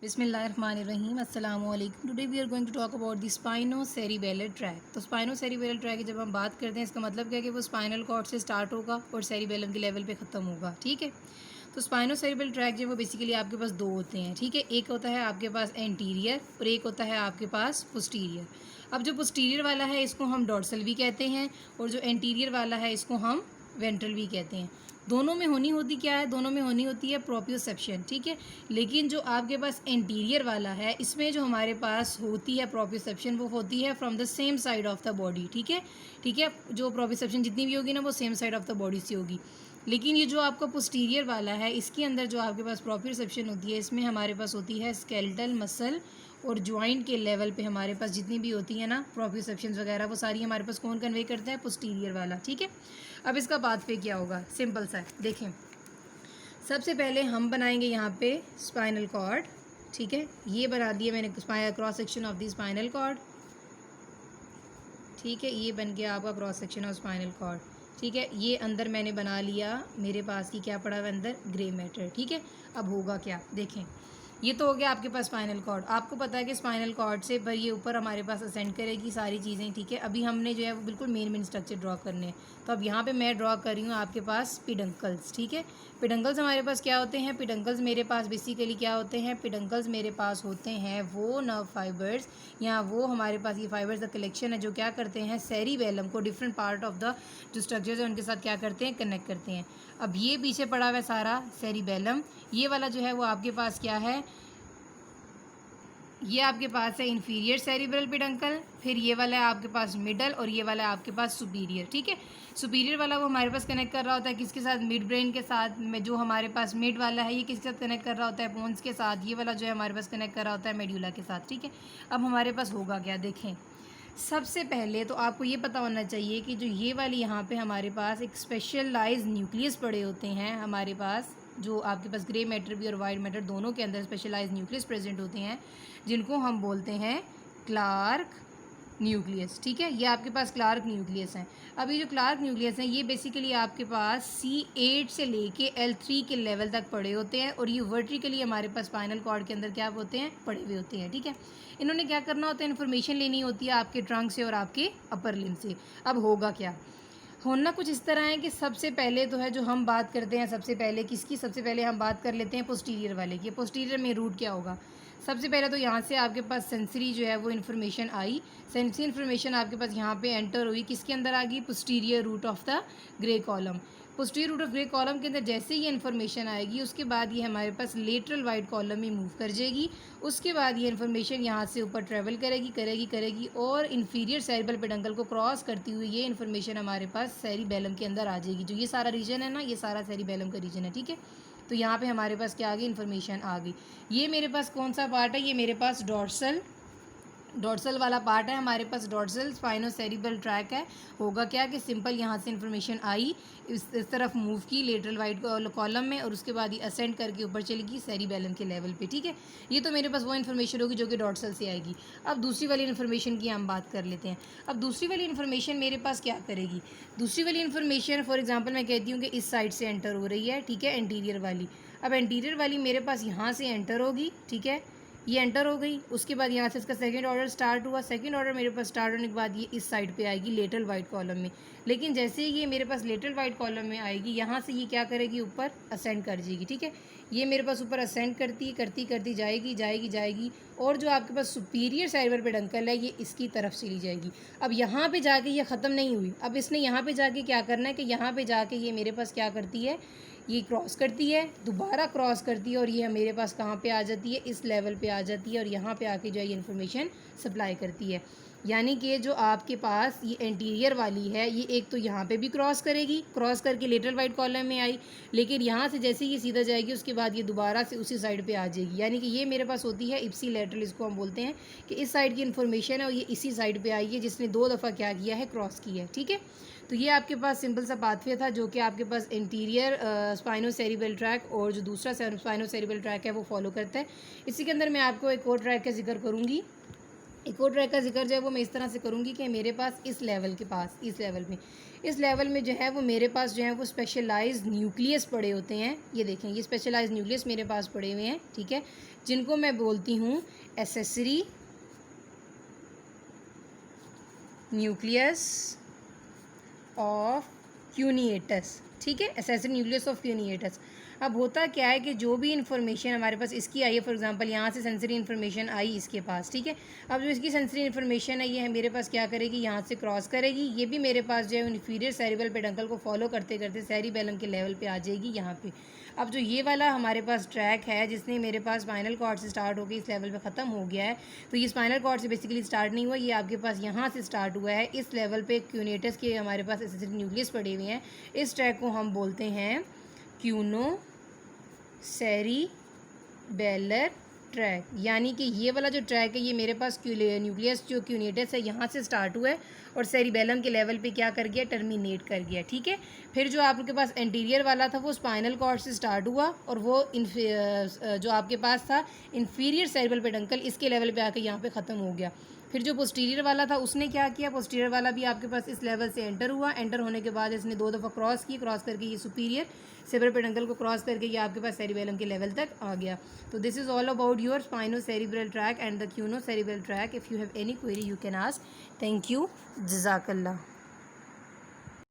बिस्मिल्लाहिर्रहमानिर्रहीम अस्सलाम वालेकुम। Today we are going to talk about the spinocerebellar tract. तो स्पाइनोसेरिबेलर ट्रैक की जब हम बात करते हैं इसका मतलब क्या है कि वो स्पाइनल कॉर्ड से स्टार्ट होगा और सेरिबेलम के लेवल पे ख़त्म होगा। ठीक है, तो स्पाइनोसेरिबेलर ट्रैक जो है वो बेसिकली आपके पास दो होते हैं। ठीक है, एक होता है आपके पास एंटीरियर और एक होता है आपके पास पोस्टीरियर। अब जो पोस्टीरियर वाला है इसको हम डॉर्सल भी कहते हैं और जो एंटीरियर वाला है इसको हम वेंट्रल भी कहते हैं। दोनों में होनी होती क्या है, दोनों में होनी होती है प्रोप्रियोसेप्शन। ठीक है, लेकिन जो आपके पास एंटीरियर वाला है इसमें जो हमारे पास होती है प्रोप्रियोसेप्शन वो होती है from the same side of the body. ठीक है, ठीक है, जो प्रोप्रियोसेप्शन जितनी भी होगी ना वो same side of the body से होगी। लेकिन ये जो आपका पोस्टीरियर वाला है इसके अंदर जो आपके पास प्रोप्रियोसेप्शन होती है इसमें हमारे पास होती है स्केलेटल मसल और जॉइंट के लेवल पे हमारे पास जितनी भी होती है ना प्रोप्रियोसेप्शंस वगैरह वो सारी हमारे पास कौन कन्वे करता है, पोस्टीरियर वाला। ठीक है, अब इसका बाद पे क्या होगा, सिंपल सा है, देखें। सबसे पहले हम बनाएंगे यहाँ पे स्पाइनल कॉर्ड। ठीक है, ये बना दिया मैंने cross section of the spinal cord. ठीक है, ये बन गया आपका cross section of spinal cord. ठीक है, ये अंदर मैंने बना लिया, मेरे पास की क्या पड़ा हुआ अंदर, ग्रे मैटर। ठीक है, अब होगा क्या, देखें। ये तो हो गया आपके पास स्पाइनल कॉर्ड। आपको पता है कि स्पाइनल कॉर्ड से पर ये ऊपर हमारे पास असेंड करेगी सारी चीज़ें। ठीक है, अभी हमने जो है वो बिल्कुल मेन स्ट्रक्चर ड्रॉ करने हैं। तो अब यहाँ पे मैं ड्रॉ कर रही हूँ आपके पास पिडंकल्स। ठीक है, पिडंकल्स हमारे पास क्या होते हैं, पिडंकल्स मेरे पास बेसिकली क्या होते हैं, पिडंकल्स मेरे पास होते हैं वो नर्व फाइबर्स या वो हमारे पास ये फाइबर्स द कलेक्शन है जो क्या करते हैं सेरिबेलम को डिफरेंट पार्ट ऑफ द जो स्ट्रक्चर्स है उनके साथ क्या करते हैं, कनेक्ट करते हैं। अब ये पीछे पड़ा हुआ है सारा सेरिबेलम, ये वाला जो है वो आपके पास क्या है, ये आपके पास है इंफीरियर सेरिब्रल पिडंकल, फिर ये वाला है आपके पास मिडल और ये वाला है आपके पास सुपीरियर। ठीक है, सुपीरियर वाला वो हमारे पास कनेक्ट कर रहा होता है किसके साथ, मिड ब्रेन के साथ में। जो हमारे पास मिड वाला है ये किसके साथ कनेक्ट कर रहा होता है, बोन्स के साथ। ये वाला जो है हमारे पास कनेक्ट कर रहा होता है मेड्यूला के साथ। ठीक है, अब हमारे पास होगा क्या, देखें। सबसे पहले तो आपको ये पता होना चाहिए कि जो ये वाली यहाँ पे हमारे पास एक स्पेशलाइज न्यूक्लियस पड़े होते हैं हमारे पास, जो आपके पास ग्रे मैटर भी और वाइट मैटर दोनों के अंदर स्पेशलाइज न्यूक्लियस प्रेजेंट होते हैं जिनको हम बोलते हैं क्लार्क न्यूक्लियस। ठीक है, ये आपके पास क्लार्क न्यूक्लियस हैं। अब ये जो क्लार्क न्यूक्लियस हैं ये बेसिकली आपके पास C8 से लेके L3 के लेवल तक पड़े होते हैं और ये वर्टिकली हमारे पास स्पाइनल कॉर्ड के अंदर क्या होते हैं, पड़े हुए होते हैं। ठीक है, इन्होंने क्या करना होता है, इन्फॉर्मेशन लेनी होती है आपके ट्रंक से और आपके अपर लिम्ब से। अब होगा क्या, होना कुछ इस तरह है कि सबसे पहले तो है जो हम बात करते हैं, सबसे पहले किसकी, सबसे पहले हम बात कर लेते हैं पोस्टीरियर वाले की। पोस्टीरियर में रूट क्या होगा, सबसे पहले तो यहाँ से आपके पास सेंसरी जो है वो इन्फॉर्मेशन आई, सेंसरी इन्फॉर्मेशन आपके पास यहाँ पे एंटर हुई, किसके अंदर आ गई, posterior root of the grey column. Posterior root of grey column के अंदर जैसे ही इन्फॉर्मेशन आएगी उसके बाद ये हमारे पास लेटरल वाइट कॉलम में मूव कर जाएगी। उसके बाद ये इन्फॉर्मेशन यहाँ से ऊपर ट्रेवल करेगी और इन्फीरियर सेरिब्रल पेडंकल को क्रॉस करती हुई ये इन्फॉर्मेशन हमारे पास सेरिबेलम के अंदर आ जाएगी। जो ये सारा रीजन है ना, ये सारा सेरिबेलम का रीजन है। ठीक है, तो यहाँ पे हमारे पास क्या आ गई, इन्फॉर्मेशन आ गई। ये मेरे पास कौन सा पार्ट है, ये मेरे पास डॉर्सल वाला पार्ट है हमारे पास, डॉर्सल स्पाइनोसेरिब्रल ट्रैक है। होगा क्या कि सिंपल यहाँ से इन्फॉर्मेशन आई, इस तरफ मूव की लेटरल वाइट कॉलम में और उसके बाद ये असेंड करके ऊपर चलेगी सेरिबेलम के लेवल पे। ठीक है, ये तो मेरे पास वो इन्फॉर्मेशन होगी जो कि डॉर्सल से आएगी। अब दूसरी वाली इन्फॉर्मेशन की हम बात कर लेते हैं। अब दूसरी वाली इन्फॉर्मेशन मेरे पास क्या करेगी, दूसरी वाली इन्फॉर्मेशन फॉर एग्जाम्पल मैं कहती हूँ कि इस साइड से एंटर हो रही है। ठीक है, एंटीरियर वाली। अब एंटीरियर वाली मेरे पास यहाँ से एंटर होगी। ठीक है, ये एंटर हो गई, उसके बाद यहाँ से इसका सेकंड ऑर्डर स्टार्ट हुआ। सेकंड ऑर्डर मेरे पास स्टार्ट होने के बाद ये इस साइड पे आएगी लेटरल वाइट कॉलम में। लेकिन जैसे ही ये मेरे पास लेटरल वाइट कॉलम में आएगी यहाँ से ये क्या करेगी, ऊपर असेंड कर जाएगी। ठीक है, ये मेरे पास ऊपर असेंड करती जाएगी और जो आपके पास सुपीरियर सेरिब्रल पेडंकल है ये इसकी तरफ चली जाएगी। अब यहाँ पे जाके ये ख़त्म नहीं हुई, अब इसने यहाँ पे जाके क्या करना है कि यहाँ पे जाके ये मेरे पास क्या करती है, ये क्रॉस करती है, दोबारा क्रॉस करती है और ये मेरे पास कहाँ पे आ जाती है, इस लेवल पे आ जाती है और यहाँ पे आके जो है ये इन्फॉर्मेशन सप्लाई करती है। यानी कि जो आपके पास ये एंटीरियर वाली है ये एक तो यहाँ पे भी क्रॉस करेगी, क्रॉस करके लेटरल वाइट कॉलम में आई, लेकिन यहाँ से जैसे ही ये सीधा जाएगी उसके बाद ये दोबारा से उसी साइड पे आ जाएगी। यानी कि ये मेरे पास होती है इप्सी लेटरल, इसको हम बोलते हैं कि इस साइड की इन्फॉर्मेशन है और ये इसी साइड पर आई है जिसने 2 दफ़ा क्या किया है, क्रॉस किया है। ठीक है, तो ये आपके पास सिंपल सा पाथवे था जो कि आपके पास इंटीरियर स्पाइनोसेरिब्रल ट्रैक और जो दूसरा स्पाइनोसेरिब्रल ट्रैक है वो फॉलो करता है। इसी के अंदर मैं आपको एक और ट्रैक का जिक्र करूँगी एक और ट्रैक का जिक्र जो है वो मैं इस तरह से करूँगी कि मेरे पास इस लेवल के पास, इस लेवल में जो है वो मेरे पास जो है वो स्पेशलाइज्ड न्यूक्लियस पड़े होते हैं। ये देखें, ये स्पेशलाइज्ड न्यूक्लियस मेरे पास पड़े हुए हैं, ठीक है, जिनको मैं बोलती हूँ एसेसरी न्यूक्लियस ऑफ क्यूनिएटस, ठीक है, एसेसरी न्यूक्लियस ऑफ क्यूनिएटस। अब होता क्या है कि जो भी इन्फॉर्मेशन हमारे पास इसकी आई है, फॉर एग्जांपल यहाँ से सेंसरी इन्फॉर्मेशन आई इसके पास, ठीक है, अब जो इसकी सेंसरी इन्फॉर्मेशन है ये है मेरे पास क्या करेगी, यहाँ से क्रॉस करेगी, ये भी मेरे पास जो है इन्फीरियर सेरिब्रल पेडंकल को फॉलो करते करते सेरिबेलम के लेवल पे आ जाएगी यहाँ पे। अब जो ये वाला हमारे पास ट्रैक है जिसने मेरे पास स्पाइनल कॉर्ड से स्टार्ट होकर इस लेवल पे ख़त्म हो गया है, तो ये स्पाइनल कॉर्ड से बेसिकली स्टार्ट नहीं हुआ, ये आपके पास यहाँ से स्टार्ट हुआ है, इस लेवल पे क्यूनेटस के हमारे पास एसेसरी न्यूक्लियस पड़े हुए हैं। इस ट्रैक को हम बोलते हैं क्यूनो सेरिबेलर ट्रैक, यानी कि ये वाला जो ट्रैक है ये मेरे पास न्यूक्लियस जो क्यूनेटस है यहाँ से स्टार्ट हुआ है और सेरिबेलम के लेवल पे क्या कर गया, टर्मिनेट कर गया, ठीक है। फिर जो आपके पास एंटीरियर वाला था वो स्पाइनल कॉर्ड से स्टार्ट हुआ और वो जो आपके पास था इन्फीरियर सेरिब्रल पेडंकल, इसके लेवल पे आकर यहाँ पे ख़त्म हो गया। फिर जो पोस्टीरियर वाला था उसने क्या किया, पोस्टीरियर वाला भी आपके पास इस लेवल से एंटर हुआ, एंटर होने के बाद इसने 2 दफ़ा क्रॉस की, क्रॉस करके ये सुपीरियर सेरिब्रल पेडंकल को क्रॉस करके ये आपके पास सेरिबेलम के लेवल तक आ गया। तो this is all about your spino cerebral tract and the cuneo cerebral tract. If you have any query you can ask. Thank you, जज़ाकल्लाह।